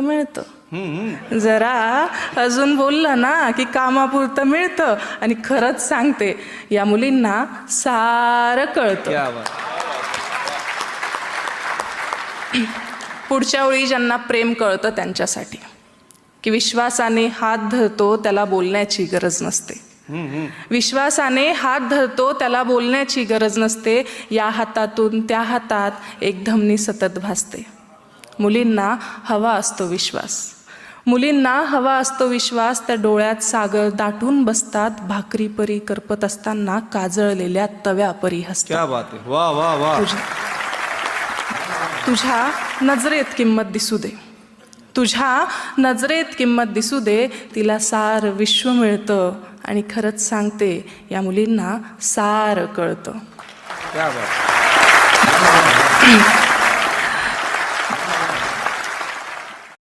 मिळतं. जरा अजून बोललं ना की कामापुरतं मिळतं. आणि खरंच सांगते, या मुलींना सारं कळतं. पुढच्या वेळी ज्यांना प्रेम कळतं त्यांच्यासाठी, की विश्वासाने हात धरतो त्याला बोलण्याची गरज नसते. विश्वासाने हात धरतो त्याला बोलण्याची गरज नसते. या हातातून त्या हातात एक धमनी सतत भासते. मुलींना हवा असतो विश्वास. मुलींना हवा असतो विश्वास. त्या डोळ्यात सागर दाटून बसतात. भाकरी परी करपत असताना काजळलेल्या तव्यापरी हसतात. तुझ्या नजरेत किंमत दिसू दे. तुझ्या नजरेत किंमत दिसू दे. तिला सार विश्व मिळतं. आणि खरंच सांगते, या मुलींना सारं कळतं.